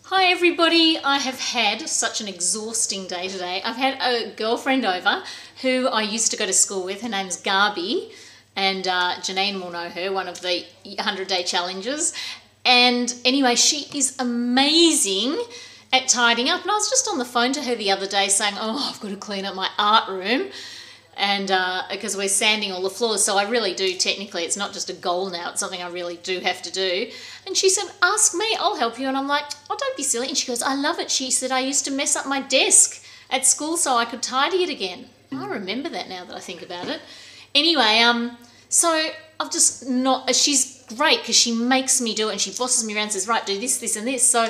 Hi everybody, I have had such an exhausting day today. I've had a girlfriend over who I used to go to school with. Her name's Garby, and Janine will know her, one of the 100-day challenges. And anyway, she is amazing at tidying up. And I was just on the phone to her the other day saying, oh, I've got to clean up my art room. And because we're sanding all the floors, so I really do, technically, it's not just a goal now, it's something I really do have to do. And she said, ask me, I'll help you. And I'm like, oh, don't be silly. And she goes, I love it. She said, I used to mess up my desk at school so I could tidy it again. I remember that now that I think about it. Anyway, so I've just not, she's great because she makes me do it and she bosses me around and says, right, do this, this and this. So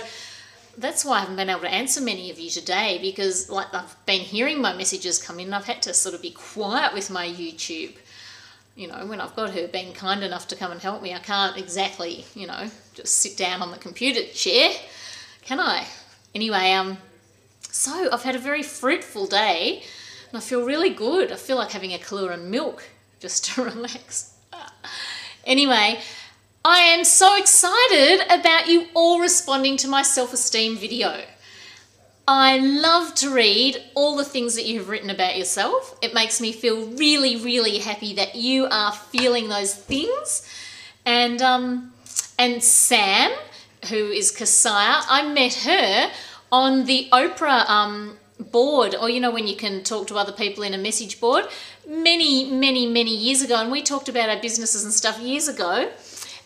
that's why I haven't been able to answer many of you today, because like I've been hearing my messages come in and I've had to sort of be quiet with my YouTube. You know, when I've got her being kind enough to come and help me, I can't exactly, you know, just sit down on the computer chair, can I? Anyway, so I've had a very fruitful day and I feel really good. I feel like having a Kahlua and milk just to relax. Anyway, I am so excited about you all responding to my self-esteem video. I love to read all the things that you've written about yourself. It makes me feel really, really happy that you are feeling those things. And Sam, who is Kasaya, I met her on the Oprah board, or you know when you can talk to other people in a message board, many, many, many years ago. And we talked about our businesses and stuff years ago.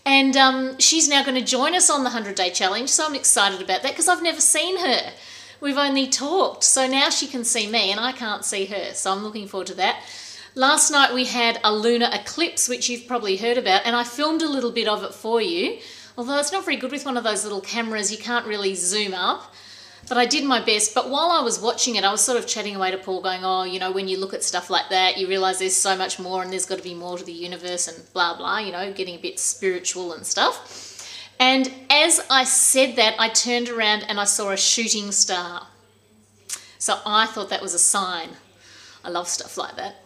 And she's now going to join us on the 100-day challenge, so I'm excited about that because I've never seen her. We've only talked, so now she can see me and I can't see her, so I'm looking forward to that. Last night we had a lunar eclipse, which you've probably heard about, and I filmed a little bit of it for you, although it's not very good with one of those little cameras, you can't really zoom up. But I did my best. But while I was watching it, I was sort of chatting away to Paul going, oh, you know, when you look at stuff like that, you realise there's so much more and there's got to be more to the universe and blah, blah, you know, getting a bit spiritual and stuff. And as I said that, I turned around and I saw a shooting star. So I thought that was a sign. I love stuff like that.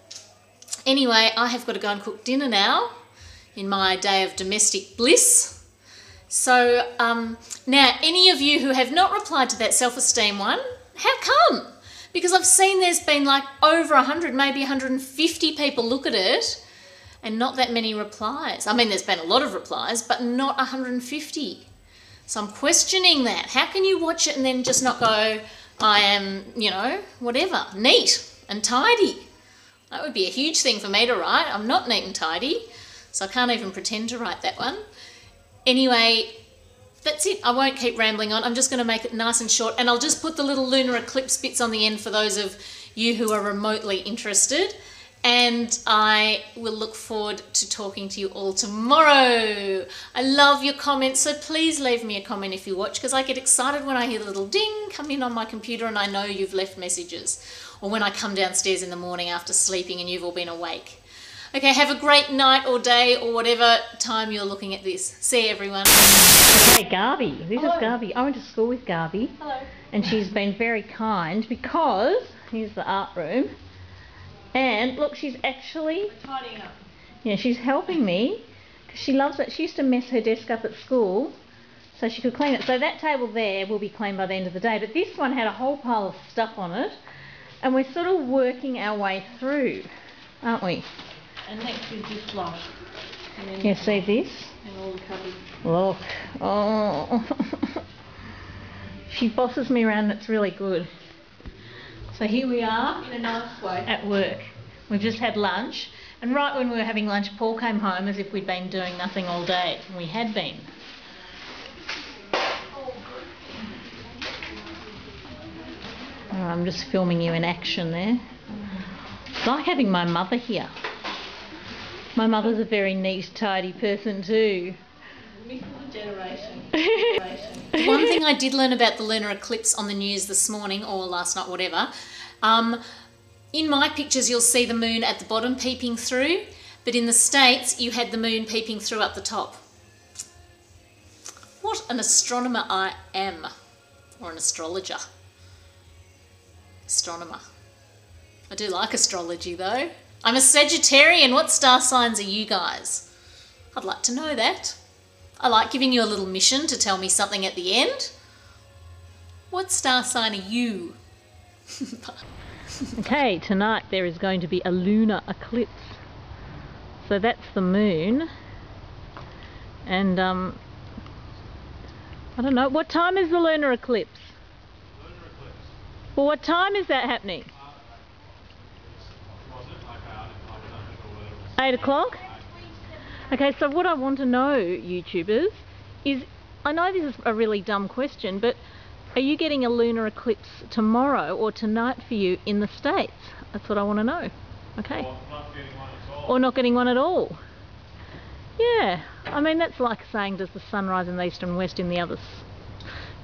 Anyway, I have got to go and cook dinner now in my day of domestic bliss. So now, any of you who have not replied to that self-esteem one, how come? Because I've seen there's been like over 100, maybe 150 people look at it and not that many replies. I mean, there's been a lot of replies, but not 150. So I'm questioning that. How can you watch it and then just not go, I am, you know, whatever, neat and tidy? That would be a huge thing for me to write. I'm not neat and tidy, so I can't even pretend to write that one. Anyway, that's it. I won't keep rambling on. I'm just going to make it nice and short, and I'll just put the little lunar eclipse bits on the end for those of you who are remotely interested. And I will look forward to talking to you all tomorrow. I love your comments, so please leave me a comment if you watch, because I get excited when I hear the little ding come in on my computer and I know you've left messages, or when I come downstairs in the morning after sleeping and you've all been awake. Okay, have a great night or day or whatever time you're looking at this. See you, everyone. Okay, Garby. This Hello. Is Garby. I went to school with Garby. Hello. And she's been very kind because, here's the art room, and look, she's actually tidying up. Yeah, she's helping me because she loves it. She used to mess her desk up at school so she could clean it. So that table there will be cleaned by the end of the day, but this one had a whole pile of stuff on it, and we're sort of working our way through, aren't we? And next is this lot. Yeah, see this? And all the cupboards. Look. Oh. She bosses me around, it's really good. So here we are. In a nice way. At work. We've just had lunch. And right when we were having lunch, Paul came home as if we'd been doing nothing all day. And we had been. Oh, I'm just filming you in action there. It's like having my mother here. My mother's a very neat, tidy person too. Myth of the generation. One thing I did learn about the lunar eclipse on the news this morning, or last night, whatever, in my pictures you'll see the moon at the bottom peeping through, but in the States you had the moon peeping through at the top. What an astronomer I am, or an astrologer. Astronomer. I do like astrology though. I'm a Sagittarian. What star signs are you guys? I'd like to know that. I like giving you a little mission to tell me something at the end. What star sign are you? Okay, tonight there is going to be a lunar eclipse. So that's the moon. And I don't know, what time is the lunar eclipse? Lunar eclipse. Well, what time is that happening? Was it like I wasn't sure whether it was 8 o'clock? Okay, so what I want to know, YouTubers, is, I know this is a really dumb question, but are you getting a lunar eclipse tomorrow or tonight for you in the States? That's what I want to know. Okay. or not getting one at all. Or not getting one at all. Yeah, I mean, that's like saying, does the sun rise in the east and west in the other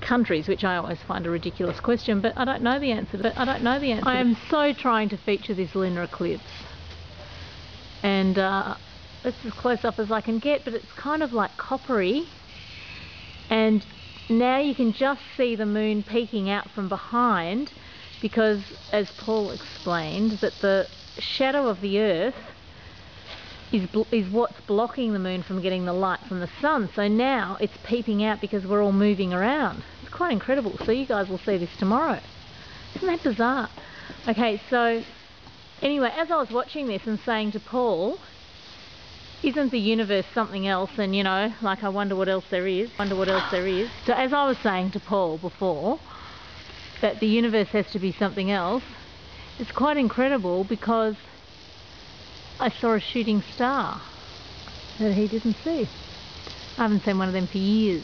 countries, which I always find a ridiculous question, but I don't know the answer. I am so trying to feature this lunar eclipse, and it's as close up as I can get, but it's kind of like coppery, and now you can just see the moon peeking out from behind, because, as Paul explained, that the shadow of the earth is what's blocking the moon from getting the light from the sun. So now it's peeping out because we're all moving around. It's quite incredible. So you guys will see this tomorrow. Isn't that bizarre? Okay, so anyway, as I was watching this and saying to Paul, isn't the universe something else? And you know, like, I wonder what else there is. So as I was saying to Paul before, that the universe has to be something else, it's quite incredible, because I saw a shooting star that he didn't see. I haven't seen one of them for years.